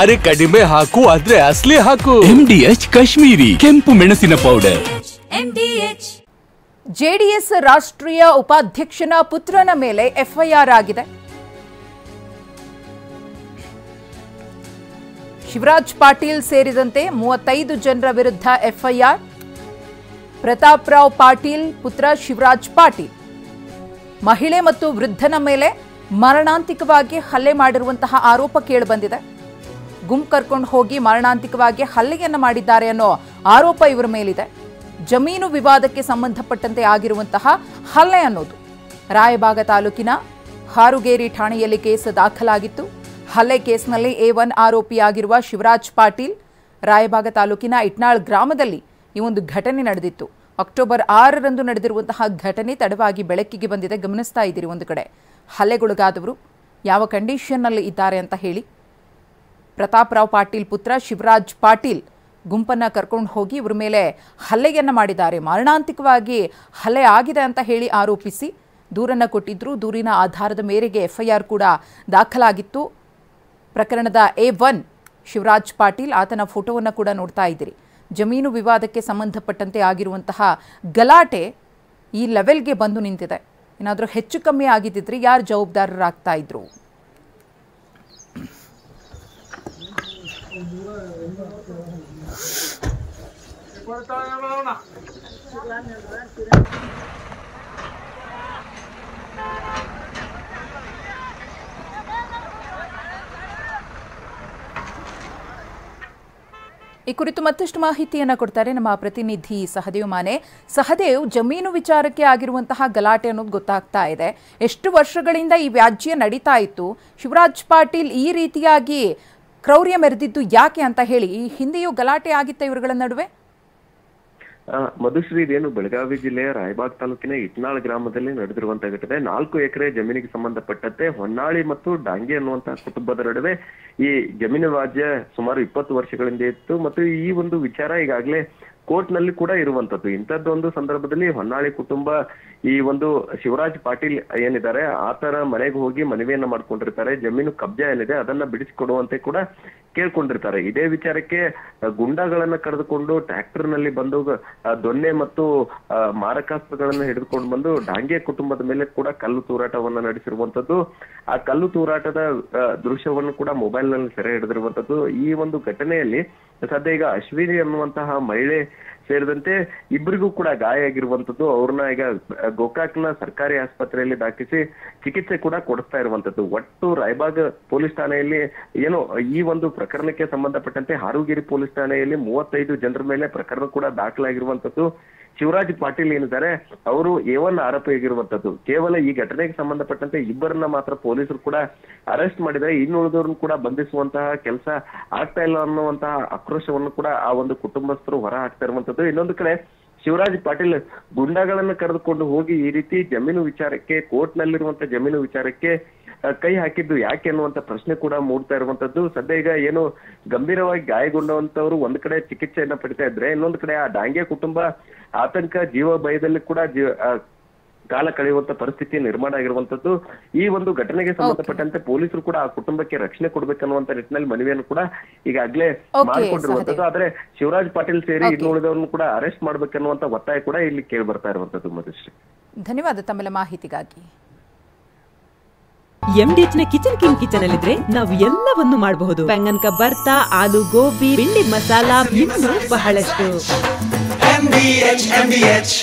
ಅರೆ ಕಡಿಮೆ ಹಾಕು ಆದ್ರೆ ಅಸಲಿ ಹಾಕು. MDH ಕಾಶ್ಮೀರಿ ಕೆಂಪು ಮೆಣಸಿನ ಪೌಡರ್. ಜೆಡಿಎಸ್ ರಾಷ್ಟ್ರೀಯ ಉಪಾಧ್ಯಕ್ಷನ ಪುತ್ರನ ಮೇಲೆ ಎಫ್ಐಆರ್ ಆಗಿದೆ. ಶಿವರಾಜ್ ಪಾಟೀಲ್ ಸೇರಿದಂತೆ 35 ಜನರ ವಿರುದ್ಧ ಎಫ್ಐಆರ್. ಪ್ರತಾಪ್ ರಾವ್ ಪಾಟೀಲ್ ಪುತ್ರ ಶಿವರಾಜ್ ಪಾಟೀಲ್ ಮಹಿಳೆ ಮತ್ತು ವೃದ್ಧನ ಮೇಲೆ ಮರಣಾಂತಿಕವಾಗಿ ಹಲ್ಲೆ ಮಾಡಿರುವಂತಹ ಆರೋಪ ಕೇಳಿಬಂದಿದೆ. ಗುಂಪು ಕರ್ಕೊಂಡು ಹೋಗಿ ಮರಣಾಂತಿಕವಾಗಿ ಹಲ್ಲೆಯನ್ನ ಮಾಡಿದ್ದಾರೆ ಅನ್ನೋ ಆರೋಪ ಇವರ ಮೇಲಿದೆ. ಜಮೀನು ವಿವಾದಕ್ಕೆ ಸಂಬಂಧಪಟ್ಟಂತೆ ಆಗಿರುವಂತಹ ಹಲ್ಲೆ ಅನ್ನೋದು. ರಾಯಬಾಗ ತಾಲೂಕಿನ ಹಾರುಗೇರಿ ಠಾಣೆಯಲ್ಲಿ ಕೇಸ್ ದಾಖಲಾಗಿತ್ತು. ಹಲ್ಲೆ ಕೇಸ್ನಲ್ಲಿ A1 ಆರೋಪಿಯಾಗಿರುವ ಶಿವರಾಜ್ ಪಾಟೀಲ್ ರಾಯಬಾಗ ತಾಲೂಕಿನ ಇಟ್ನಾಳ್ ಗ್ರಾಮದಲ್ಲಿ ಈ ಒಂದು ಘಟನೆ ನಡೆದಿತ್ತು. ಅಕ್ಟೋಬರ್ 6ರಂದು ನಡೆದಿರುವಂತಹ ಘಟನೆ ತಡವಾಗಿ ಬೆಳಕಿಗೆ ಬಂದಿದೆ. ಗಮನಿಸ್ತಾ ಇದ್ದೀರಿ. ಒಂದು ಕಡೆ ಹಲ್ಲೆಗೊಳಗಾದವರು ಯಾವ ಕಂಡೀಷನ್ನಲ್ಲಿ ಇದ್ದಾರೆ ಅಂತ ಹೇಳಿ. ಪ್ರತಾಪ್ ರಾವ್ ಪಾಟೀಲ್ ಪುತ್ರ ಶಿವರಾಜ್ ಪಾಟೀಲ್ ಗುಂಪನ್ನು ಕರ್ಕೊಂಡು ಹೋಗಿ ಇವ್ರ ಮೇಲೆ ಹಲ್ಲೆಯನ್ನು ಮಾಡಿದ್ದಾರೆ. ಮರಣಾಂತಿಕವಾಗಿ ಹಲ್ಲೆ ಆಗಿದೆ ಅಂತ ಹೇಳಿ ಆರೋಪಿಸಿ ದೂರನ್ನು ಕೊಟ್ಟಿದ್ರು. ದೂರಿನ ಆಧಾರದ ಮೇರೆಗೆ ಎಫ್ಐಆರ್ ಕೂಡ ದಾಖಲಾಗಿತ್ತು. ಪ್ರಕರಣದ A1 ಶಿವರಾಜ್ ಪಾಟೀಲ್, ಆತನ ಫೋಟೋವನ್ನು ಕೂಡ ನೋಡ್ತಾ ಇದ್ದೀರಿ. ಜಮೀನು ವಿವಾದಕ್ಕೆ ಸಂಬಂಧಪಟ್ಟಂತೆ ಆಗಿರುವಂತಹ ಗಲಾಟೆ ಈ ಲೆವೆಲ್ಗೆ ಬಂದು ನಿಂತಿದೆ. ಏನಾದರೂ ಹೆಚ್ಚು ಕಮ್ಮಿ ಆಗಿದ್ದಿದ್ರೆ ಯಾರು ಜವಾಬ್ದಾರರಾಗ್ತಾ ಇದ್ರು? ಈ ಕುರಿತು ಮತ್ತಷ್ಟು ಮಾಹಿತಿಯನ್ನು ಕೊಡ್ತಾರೆ ನಮ್ಮ ಪ್ರತಿನಿಧಿ ಸಹದೇವ್ ಮಾನೆ. ಸಹದೇವ್, ಜಮೀನು ವಿಚಾರಕ್ಕೆ ಆಗಿರುವಂತಹ ಗಲಾಟೆ ಅನ್ನೋದು ಗೊತ್ತಾಗ್ತಾ ಇದೆ. ಎಷ್ಟು ವರ್ಷಗಳಿಂದ ಈ ವ್ಯಾಜ್ಯ ನಡೀತಾ ಇತ್ತು? ಶಿವರಾಜ್ ಪಾಟೀಲ್ ಈ ರೀತಿಯಾಗಿ ಕ್ರೌರ್ಯ ಮೆರೆದಿದ್ದು ಯಾಕೆ ಅಂತ ಹೇಳಿ ಈ ಹಿಂದೆಯೂ ಗಲಾಟೆ ಆಗಿತ್ತ ಇವರುಗಳ ನಡುವೆ? ಮಧುಶ್ರೀ, ಇದೇನು ಬೆಳಗಾವಿ ಜಿಲ್ಲೆಯ ರಾಯಬಾಗ್ ತಾಲೂಕಿನ ಇಟ್ನಾಳ್ ಗ್ರಾಮದಲ್ಲಿ ನಡೆದಿರುವಂತಹ ಘಟನೆ. 4 ಎಕರೆ ಜಮೀನಿಗೆ ಸಂಬಂಧಪಟ್ಟಂತೆ ಹೊನ್ನಾಳಿ ಮತ್ತು ಡಾಂಗೆ ಅನ್ನುವಂತಹ ಕುಟುಂಬದ ನಡುವೆ ಈ ಜಮೀನು ವ್ಯಾಜ್ಯ ಸುಮಾರು 20 ವರ್ಷಗಳಿಂದ ಇತ್ತು ಮತ್ತು ಈ ಒಂದು ವಿಚಾರ ಈಗಾಗಲೇ ಕೋರ್ಟ್ ನಲ್ಲಿ ಕೂಡ ಇರುವಂತದ್ದು. ಇಂಥದ್ದೊಂದು ಸಂದರ್ಭದಲ್ಲಿ ಹೊನ್ನಾಳಿ ಕುಟುಂಬ ಈ ಒಂದು ಶಿವರಾಜ್ ಪಾಟೀಲ್ ಏನಿದ್ದಾರೆ ಆತರ ಮನೆಗೆ ಹೋಗಿ ಮನವಿಯನ್ನ ಮಾಡ್ಕೊಂಡಿರ್ತಾರೆ. ಜಮೀನು ಕಬ್ಜಾ ಏನಿದೆ ಅದನ್ನ ಬಿಡಿಸಿಕೊಡುವಂತೆ ಕೂಡ ಕೇಳ್ಕೊಂಡಿರ್ತಾರೆ. ಇದೇ ವಿಚಾರಕ್ಕೆ ಗುಂಡಾಗಳನ್ನ ಕರೆದುಕೊಂಡು ಟ್ರ್ಯಾಕ್ಟರ್ ನಲ್ಲಿ ಬಂದು ದೊನ್ನೆ ಮತ್ತು ಮಾರಕಾಸ್ತ್ರಗಳನ್ನ ಹಿಡಿದುಕೊಂಡು ಬಂದು ಡಾಂಗೆ ಕುಟುಂಬದ ಮೇಲೆ ಕೂಡ ಕಲ್ಲು ತೂರಾಟವನ್ನ ನಡೆಸಿರುವಂತದ್ದು. ಆ ಕಲ್ಲು ತೂರಾಟದ ದೃಶ್ಯವನ್ನು ಕೂಡ ಮೊಬೈಲ್ ನಲ್ಲಿ ಸೆರೆ ಹಿಡಿದಿರುವಂತದ್ದು. ಈ ಒಂದು ಘಟನೆಯಲ್ಲಿ ಸದ್ಯ ಈಗ ಅಶ್ವಿನಿ ಅನ್ನುವಂತಹ ಮಹಿಳೆ ಸೇರಿದಂತೆ ಇಬ್ಬರಿಗೂ ಕೂಡ ಗಾಯ ಆಗಿರುವಂತದ್ದು. ಅವ್ರನ್ನ ಈಗ ಗೋಕಾಕ್ನ ಸರ್ಕಾರಿ ಆಸ್ಪತ್ರೆಯಲ್ಲಿ ದಾಖಲಿಸಿ ಚಿಕಿತ್ಸೆ ಕೂಡ ಕೊಡಿಸ್ತಾ ಇರುವಂತದ್ದು. ಒಟ್ಟು ರಾಯಬಾಗ್ ಪೊಲೀಸ್ ಠಾಣೆಯಲ್ಲಿ ಏನು ಈ ಒಂದು ಪ್ರಕರಣಕ್ಕೆ ಸಂಬಂಧಪಟ್ಟಂತೆ ಹಾರುಗೇರಿ ಪೊಲೀಸ್ ಠಾಣೆಯಲ್ಲಿ 35 ಜನರ ಮೇಲೆ ಪ್ರಕರಣ ಕೂಡ ದಾಖಲಾಗಿರುವಂತದ್ದು. ಶಿವರಾಜ್ ಪಾಟೀಲ್ ಏನಿದ್ದಾರೆ ಅವರು A1 ಆರೋಪಿಯಾಗಿರುವಂತದ್ದು. ಕೇವಲ ಈ ಘಟನೆಗೆ ಸಂಬಂಧಪಟ್ಟಂತೆ ಇಬ್ಬರನ್ನ ಮಾತ್ರ ಪೊಲೀಸರು ಕೂಡ ಅರೆಸ್ಟ್ ಮಾಡಿದರೆ, ಇನ್ನುಳಿದವ್ರನ್ನು ಕೂಡ ಬಂಧಿಸುವಂತಹ ಕೆಲಸ ಆಗ್ತಾ ಇಲ್ಲ ಅನ್ನುವಂತಹ ಆಕ್ರೋಶವನ್ನು ಕೂಡ ಆ ಒಂದು ಕುಟುಂಬಸ್ಥರು ಹೊರ ಹಾಕ್ತಾ ಇರುವಂತದ್ದು. ಇನ್ನೊಂದು ಕಡೆ ಶಿವರಾಜ್ ಪಾಟೀಲ್ ಗುಂಡಾಗಳನ್ನ ಕರೆದುಕೊಂಡು ಹೋಗಿ ಈ ರೀತಿ ಜಮೀನು ವಿಚಾರಕ್ಕೆ, ಕೋರ್ಟ್ ನಲ್ಲಿರುವಂತಹ ಜಮೀನು ವಿಚಾರಕ್ಕೆ ಕೈ ಹಾಕಿದ್ದು ಯಾಕೆ ಅನ್ನುವಂತ ಪ್ರಶ್ನೆ ಕೂಡ ಮೂಡ್ತಾ ಇರುವಂತದ್ದು. ಸದ್ಯ ಈಗ ಏನು ಗಂಭೀರವಾಗಿ ಗಾಯಗೊಂಡವಂತವ್ರು ಒಂದ್ ಕಡೆ ಚಿಕಿತ್ಸೆಯನ್ನ ಪಡಿತಾ ಇದ್ರೆ, ಇನ್ನೊಂದು ಕಡೆ ಆ ಡಾಂಗೆ ಕುಟುಂಬ ಆತಂಕ, ಜೀವ ಭಯದಲ್ಲಿ ಕೂಡ ಕಾಲ ಕಳೆಯುವಂತ ಪರಿಸ್ಥಿತಿ ನಿರ್ಮಾಣ ಆಗಿರುವಂತದ್ದು. ಈ ಒಂದು ಘಟನೆಗೆ ಸಂಬಂಧಪಟ್ಟಂತೆ ಪೊಲೀಸರು ಕೂಡ ಆ ಕುಟುಂಬಕ್ಕೆ ರಕ್ಷಣೆ ಕೊಡ್ಬೇಕನ್ನುವಂತ ನಿಟ್ಟಿನಲ್ಲಿ ಮನವಿಯನ್ನು ಕೂಡ ಈಗಾಗಲೇ ಮಾಡಿಕೊಂಡಿರುವಂತದ್ದು. ಆದ್ರೆ ಶಿವರಾಜ್ ಪಾಟೀಲ್ ಸೇರಿ ಇನ್ನುಳಿದವರನ್ನು ಕೂಡ ಅರೆಸ್ಟ್ ಮಾಡ್ಬೇಕನ್ನುವಂತ ಒತ್ತಾಯ ಕೂಡ ಇಲ್ಲಿ ಕೇಳಿ ಬರ್ತಾ ಇರುವಂತದ್ದು. ಮಧುಶ್ರೀ, ಧನ್ಯವಾದ ತಮ್ಮೆಲ್ಲ ಮಾಹಿತಿಗಾಗಿ. MDH ನ ಕಿಚನ್ ಅಲ್ಲಿದ್ರೆ ನಾವು ಎಲ್ಲವನ್ನು ಮಾಡಬಹುದು. ಬೆಂಗನ್ ಕಾ ಬರ್ತಾ, ಆಲೂ ಗೋಬಿ, ಬಿಂಡಿ ಮಸಾಲಾ, ಇನ್ನೂ ಬಹಳಷ್ಟು. MDH